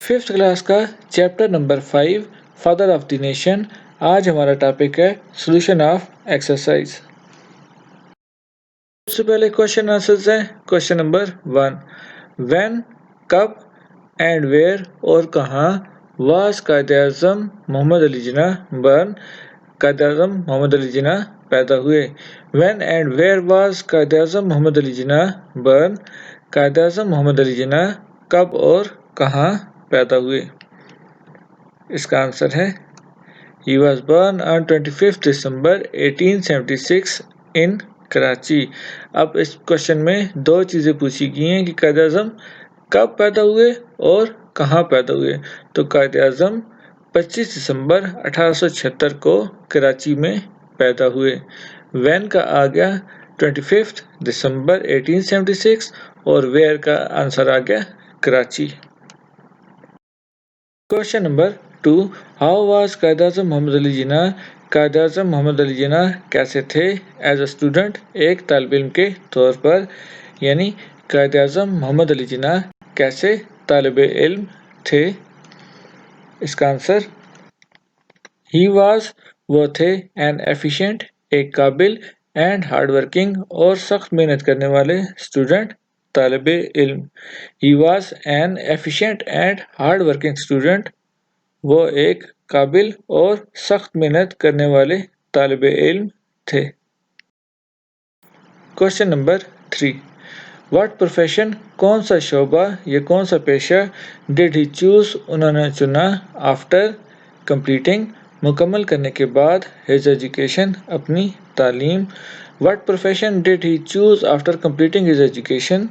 Fifth class का chapter number 5 father of the nation. आज हमारा टॉपिक है सॉल्यूशन ऑफ एक्सरसाइज। सबसे पहले क्वेश्चन आंसर्स हैं। क्वेश्चन नंबर 1, व्हेन, कब एंड वेयर और कहाँ वाज कायद-ए-आज़म मोहम्मद अली जिन्ना बर्न, कायद-ए-आज़म मोहम्मद अली जिन्ना पैदा हुए। When and where was Quaid-e-Azam Mohammad Ali Jinnah born, Quaid-e-Azam Mohammad Ali Jinnah कब और कहाँ पैदा हुए। इसका आंसर है He was born on 25th December 1876 in Karachi. अब इस क्वेश्चन में दो चीज़ें पूछी गई हैं कि कायद-ए-आज़म कब पैदा हुए और कहाँ पैदा हुए। तो कायद-ए-आज़म 25 दिसंबर 1876 को कराची में पैदा हुए। वैन का आ गया 25 दिसंबर 1876 और वेयर का आंसर आ गया Karachi. Question number 2, how was Quaid-e-Azam Mohammad Ali Jinnah, Quaid-e-Azam Mohammad Ali Jinnah कैसे थे एज अ स्टूडेंट, एक तालिब इल्म के तौर पर, यानी कायद-ए-आज़म मोहम्मद अली जिन्ना कैसे तालिब इल्म थे। इसका आंसर ही वाज, वो थे, एन एफिशिएंट, एक काबिल, एंड हार्ड वर्किंग और सख्त मेहनत करने वाले स्टूडेंट, तालिब इल्म। He was an efficient and hard working student, वो एक काबिल और सख्त मेहनत करने वाले तालिब इल्म थे। क्वेश्चन नंबर 3, व्हाट प्रोफेशन, कौन सा शोबा या कौन सा पेशा, डिड ही चूज, उन्होंने चुना, आफ्टर कंप्लीटिंग, मुकम्मल करने के बाद, हिज एजुकेशन, अपनी तालीम। What profession did he choose after completing his education,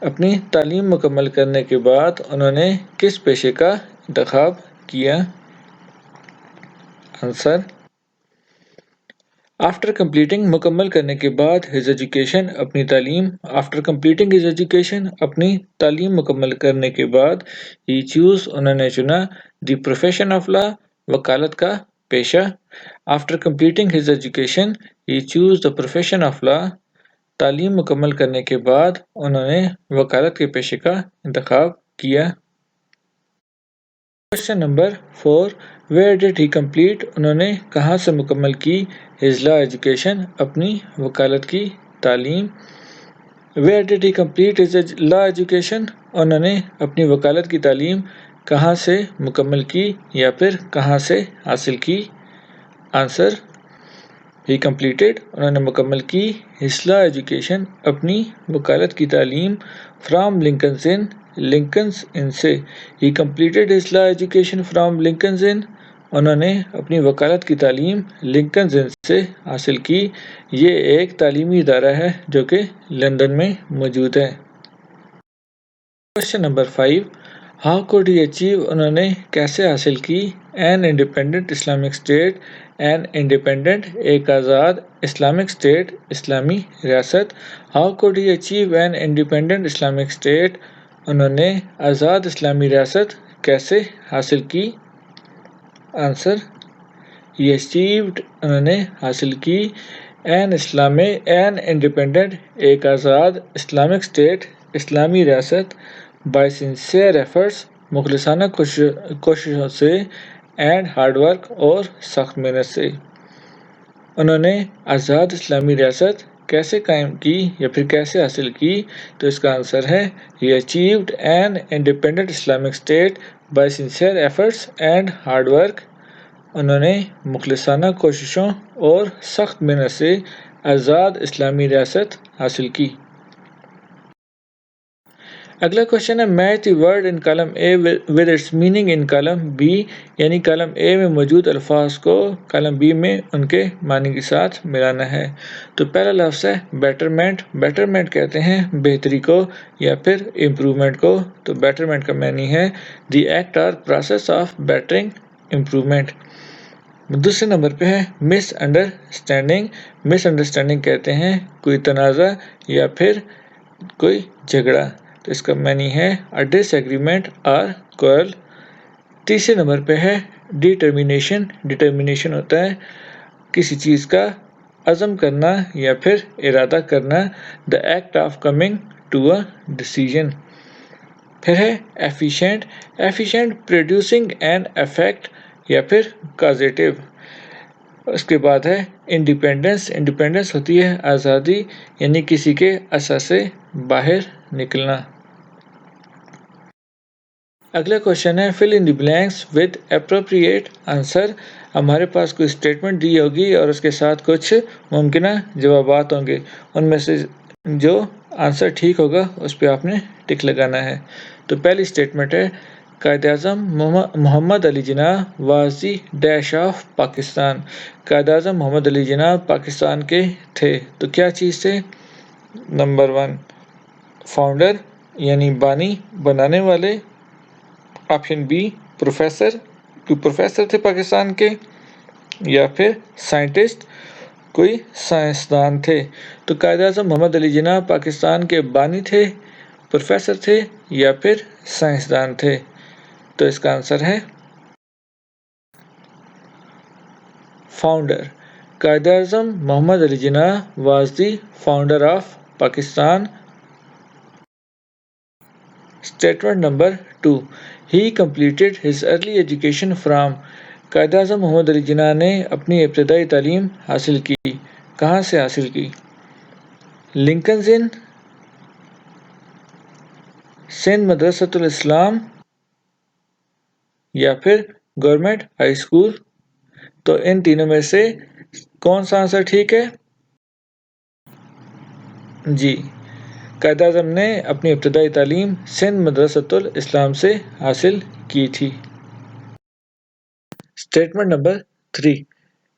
अपनी तालीम मुकम्मल करने के बाद उन्होंने किस पेशे का इंतखाब किया। आंसर आफ्टर कंप्लीटिंग, मुकम्मल करने के बाद, हिज एजुकेशन, अपनी तालीम। आफ्टर कंप्लीटिंग हिज एजुकेशन, अपनी तालीम मुकम्मल करने के बाद, ही चूज, उन्होंने चुना, द प्रोफेशन ऑफ लॉ, वकालत का पेशा। After completing his education, he choose the profession of law, तालीम मुकम्मल करने के बाद उन्होंने वकालत के पेशे का इंतखाब किया। Question number 4, where did he complete, उन्होंने कहाँ से मुकम्मल की, हिज लॉ एजुकेशन, अपनी वकालत की तालीम। Where did he complete his law education, उन्होंने अपनी वकालत की तालीम कहाँ से मुकम्मल की या फिर कहाँ से हासिल की। आंसर ही कंप्लीटेड, उन्होंने मुकम्मल की, हिज लॉ एजुकेशन, अपनी वकालत की तालीम, from Lincoln's Inn, Lincoln's Inn से। He completed his law education from Lincoln's Inn, उन्होंने अपनी वकालत की तालीम लिंकन्स इन से हासिल की। ये एक तालीमी इदारा है जो कि लंदन में मौजूद है। Question number 5, how could he achieve, उन्होंने कैसे हासिल की, N independent Islamic state, an independent, एक आज़ाद, इस्लामिक स्टेट, इस्लामी रियासत। How could he achieve N independent Islamic state, उन्होंने आज़ाद इस्लामी रियासत कैसे हासिल की। आंसर ही अचीव्ड, उन्होंने हासिल की, एन इंडिपेंडेंट, एक आज़ाद, इस्लामिक स्टेट, इस्लामी रियासत, बाय सिंसियर एफर्ट्स, मुखलिसाना कोशिशों से, एंड हार्ड वर्क और सख्त मेहनत से। उन्होंने आज़ाद इस्लामी रियासत कैसे कायम की या फिर कैसे हासिल की। तो इसका आंसर है he achieved an independent Islamic state by sincere efforts and hard work, उन्होंने मुखलिसाना कोशिशों और सख्त मेहनत से आज़ाद इस्लामी रियासत हासिल की। अगला क्वेश्चन है, match the word in column A with its meaning in column B, यानी कॉलम ए में मौजूद अल्फाज को कॉलम बी में उनके मानी के साथ मिलाना है। तो पहला लफ्ज़ है बेटरमेंट। बेटरमेंट कहते हैं बेहतरी को या फिर इम्प्रूवमेंट को। तो बेटरमेंट का मानी है द एक्ट और प्रोसेस ऑफ बेटरिंग, इम्प्रूवमेंट। दूसरे नंबर पे है मिसअंडरस्टैंडिंग। मिसअंडरस्टैंडिंग कहते हैं कोई तनाज़ा या फिर कोई झगड़ा। तो इसका मानी है अ डिसएग्रीमेंट और क्वारल। तीसरे नंबर पे है डिटर्मिनेशन। डिटर्मिनेशन होता है किसी चीज़ का अज़म करना या फिर इरादा करना, the act of coming to a decision. پھر ہے efficient, efficient producing an effect یا پھر کازیٹیو۔ اس کے بعد ہے انڈیپینڈنس، انڈیپینڈنس ہوتی ہے آزادی یعنی کسی کے اثر سے باہر نکلنا۔ اگلا کوشچن ہے فل ان دی بلینکس ود اپروپریٹ آنسر۔ ہمارے پاس کوئی اسٹیٹمنٹ دی ہوگی اور اس کے ساتھ کچھ ممکنہ جوابات ہوں گے، ان میں سے جو آنسر ٹھیک ہوگا اس پہ آپ نے ٹک لگانا ہے۔ تو پہلی اسٹیٹمنٹ ہے Quaid-e-Azam Mohammad Ali Jinnah was the dash of Pakistan. Quaid-e-Azam Mohammad Ali جناح پاکستان کے تھے، تو کیا چیز تھے؟ نمبر 1 فاؤنڈر یعنی بانی، بنانے والے۔ آپشن بی پروفیسر، کوئی پروفیسر تھے پاکستان کے، یا پھر سائنٹسٹ، کوئی سائنسدان تھے۔ تو قائد اعظم محمد علی جناح پاکستان کے بانی تھے، پروفیسر تھے یا پھر سائنسدان تھے۔ تو اس کا آنسر ہے founder. Quaid-e-Azam Mohammad Ali Jinnah was the founder of Pakistan. Statement number 2 he completed his early education from. Quaid-e-Azam Mohammad Ali جناح نے اپنی ابتدائی تعلیم حاصل کی، کہاں سے حاصل کی؟ لنکنز ان، سندھ مدرسۃ الاسلام، یا پھر گورنمنٹ ہائی اسکول۔ تو ان تینوں میں سے کون سا آنسر ٹھیک ہے؟ جی، قائد اعظم نے اپنی ابتدائی تعلیم سندھ مدرسۃ الاسلام سے حاصل کی تھی۔ Statement number 3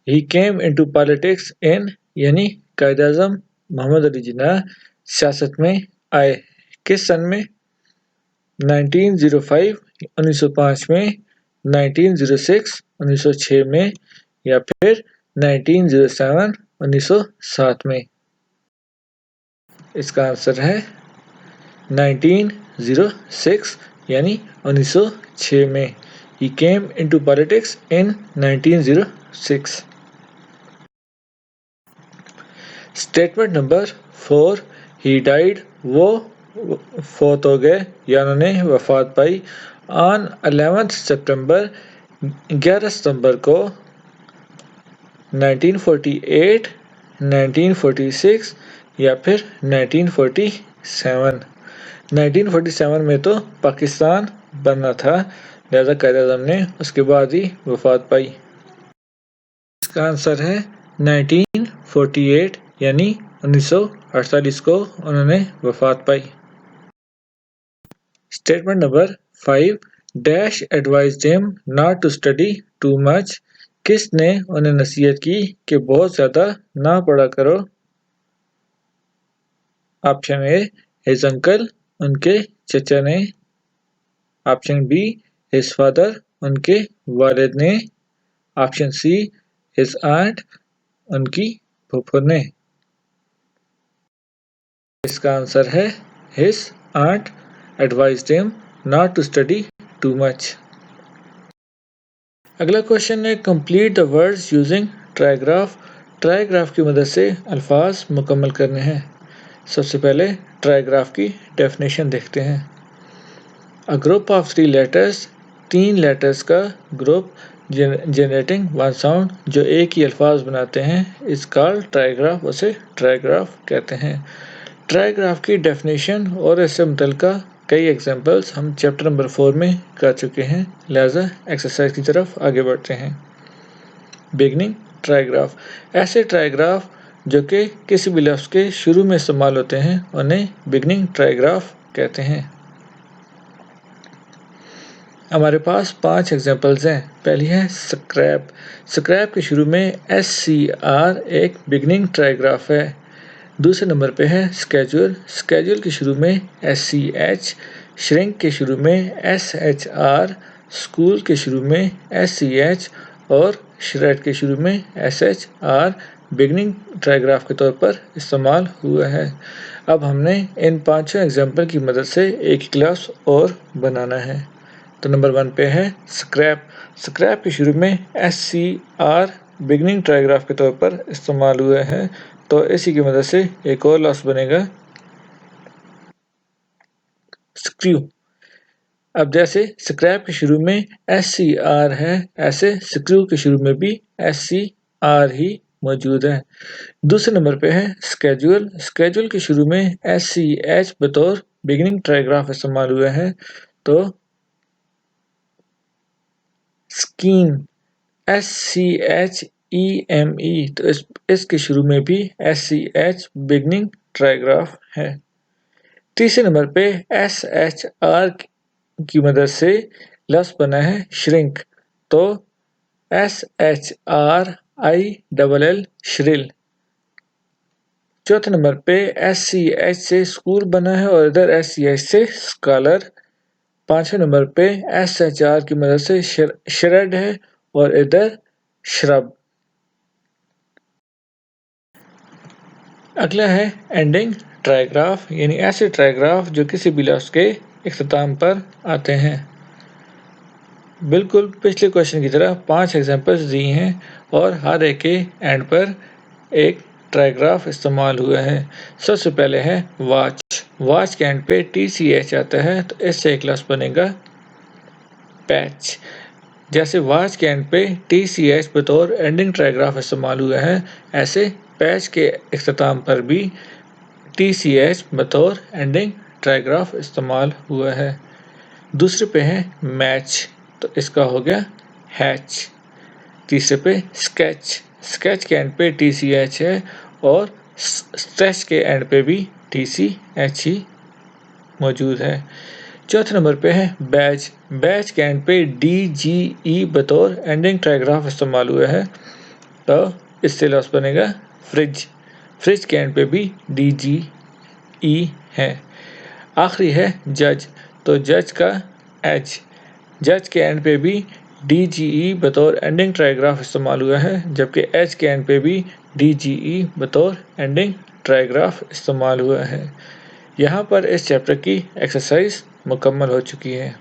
he came into politics in, یعنی قائد اعظم محمد علی جناح سیاست میں آئے کس سن میں؟ 1905 1905 میں، 1906 1906 میں، یا پھر 1907 1907 میں۔ اس کا آنسر ہے 1906 یعنی 1906 میں۔ He came into politics in 1906۔ Statement number 4 He died، وہ فوت ہو گئے یا انہوں نے وفات پائی on 11 سپٹمبر، 11 ستمبر کو 1948 1946 یا پھر 1947۔ 1947 میں تو پاکستان بننا تھا، لہذا قائد اعظم نے اس کے بعد ہی وفات پائی۔ اس کا آنسر ہے 1948 یعنی 1948 کو انہوں نے وفات پائی۔ Statement number 5 dash advised him not to study too much. کس نے انہیں نصیحت کی کہ بہت زیادہ نہ پڑھا کرو؟ آپشن اے ہز انکل، ان کے چچا نے۔ آپشن بی ہز فادر، ان کے والد نے۔ آپشن سی ہز آنٹ، ان کی پھوپھو نے۔ اس کا آنسر ہے his aunt advised him not to study too much. اگلا کوشچن ہے complete the words using trigraph. Trigraph کی مدد سے الفاظ مکمل کرنے ہیں۔ سب سے پہلے ٹرائیگراف کی ڈیفینیشن دیکھتے ہیں۔ A group of 3 letters، 3 letters کا گروپ جنریٹنگ 1 ساؤنڈ، جو ایک ہی الفاظ بناتے ہیں، اس کال ٹرائیگراف، اسے ٹرائیگراف کہتے ہیں۔ ٹرائیگراف کی ڈیفینیشن اور اس سے متعلقہ کئی ایگزامپلس ہم چیپٹر نمبر 4 میں کر چکے ہیں، لہذا ایکسرسائز کی طرف آگے بڑھتے ہیں۔ بگننگ ٹرائیگراف، ایسے ٹرائیگراف جو کہ کسی بھی لفظ کے شروع میں استعمال ہوتے ہیں انہیں بگننگ ٹرائیگراف کہتے ہیں۔ ہمارے پاس 5 ایگزامپلز ہیں۔ پہلی ہے سکریپ۔ سکریپ کے شروع میں SCR ایک بگننگ ٹرائیگراف ہے۔ دوسرے نمبر پہ ہے اسکیجول۔ اسکیجول کے شروع میں SCH، شرنک کے شروع میں SHR، اسکول کے شروع میں SCH اور شریڈ کے شروع میں SHR بگننگ ٹرائیگراف کے طور پر استعمال ہوا ہے۔ اب ہم نے ان 5 ایگزامپل کی مدد سے ایک کلاس اور بنانا ہے۔ تو نمبر 1 پہ ہے سکریپ۔ سکریپ کے شروع میں SCR بگننگ ٹرائیگراف کے طور پر استعمال ہوا ہے، تو اسی کی مدد سے ایک اور لفظ بنے گا سکریو۔ अब जैसे स्क्रैप के शुरू में SCR है, ऐसे स्क्रू के शुरू में भी SCR ही मौजूद है। दूसरे नंबर पे है स्केड्यूल। स्केड्यूल के शुरू में SCH बतौर बिगिनिंग ट्राइग्राफ इस्तेमाल हुआ है, तो स्कीम SCHEME, तो इसके शुरू में भी SCH बिगिनिंग ट्राइग्राफ है। तीसरे नंबर पे SHR की मदद से लफ्ज बना है श्रिंक, तो SHRILL श्रिल। चौथे नंबर पे SCH से स्कूल बना है और इधर SCH से स्कॉलर। पांचवें नंबर पे SHR की मदद से श्रेड है और इधर श्रब। अगला है एंडिंग ट्राइग्राफ, यानी ऐसे ट्राइग्राफ जो किसी भी लफ्ज के इख्तिताम पर आते हैं। बिल्कुल पिछले क्वेश्चन की तरह 5 एग्जांपल्स दी हैं और हर एक के एंड पर एक ट्राइग्राफ इस्तेमाल हुआ है। सबसे पहले है वॉच। वॉच के एंड पे TCH आता है, तो इससे एक लफ्ज बनेगा पैच। जैसे वॉच के एंड पे TCH बतौर एंडिंग ट्राइग्राफ इस्तेमाल हुआ है, ऐसे पैच के इख्तिताम पर भी TCH बतौर एंडिंग ट्राइग्राफ इस्तेमाल हुआ है। दूसरे पे है मैच, तो इसका हो गया हैच। तीसरे पे स्केच। स्केच के एंड पे TCH है और स्ट्रेच के एंड पे भी TCH ही मौजूद है। चौथे नंबर पे है बैच। बैच के एंड पे DGE बतौर एंडिंग ट्राइग्राफ इस्तेमाल हुआ है, तो इससे लफ्ज बनेगा फ्रिज। फ्रिज के एंड पे भी DGE है। आखिरी है जज, तो जज का एच। जज के एंड पे भी DGE बतौर एंडिंग ट्राइग्राफ इस्तेमाल हुआ है, जबकि एच के एंड पे भी DGE बतौर एंडिंग ट्राइग्राफ इस्तेमाल हुआ है। यहाँ पर इस चैप्टर की एक्सरसाइज मुकम्मल हो चुकी है।